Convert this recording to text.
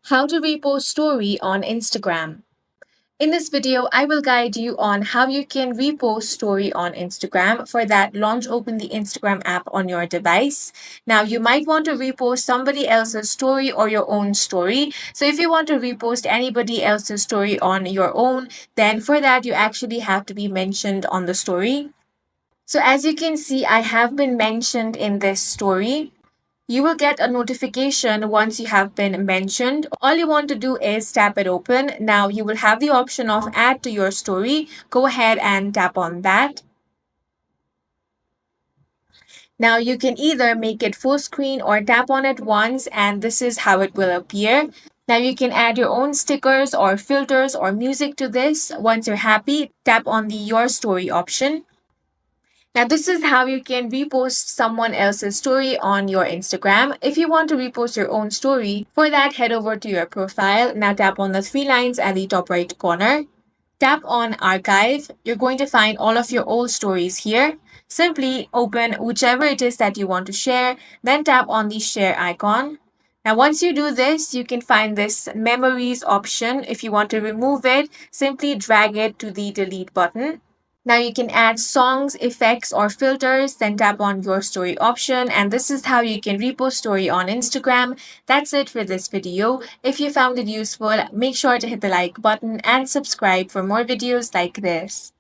How to repost story on Instagram. In this video, I will guide you on how you can repost story on Instagram. For that, launch open the Instagram app on your device. Now, you might want to repost somebody else's story or your own story. So if you want to repost anybody else's story on your own, then for that, you actually have to be mentioned on the story. So as you can see, I have been mentioned in this story. You will get a notification once you have been mentioned. All you want to do is tap it open. Now you will have the option of add to your story. Go ahead and tap on that. Now you can either make it full screen or tap on it once and this is how it will appear. Now you can add your own stickers or filters or music to this. Once you're happy, tap on the Your Story option. Now, this is how you can repost someone else's story on your Instagram. If you want to repost your own story, for that, head over to your profile. Now, tap on the three lines at the top right corner. Tap on Archive. You're going to find all of your old stories here. Simply open whichever it is that you want to share, then tap on the share icon. Now, once you do this, you can find this memories option. If you want to remove it, simply drag it to the delete button. Now you can add songs, effects, or filters, then tap on your story option. And this is how you can repost story on Instagram. That's it for this video. If you found it useful, make sure to hit the like button and subscribe for more videos like this.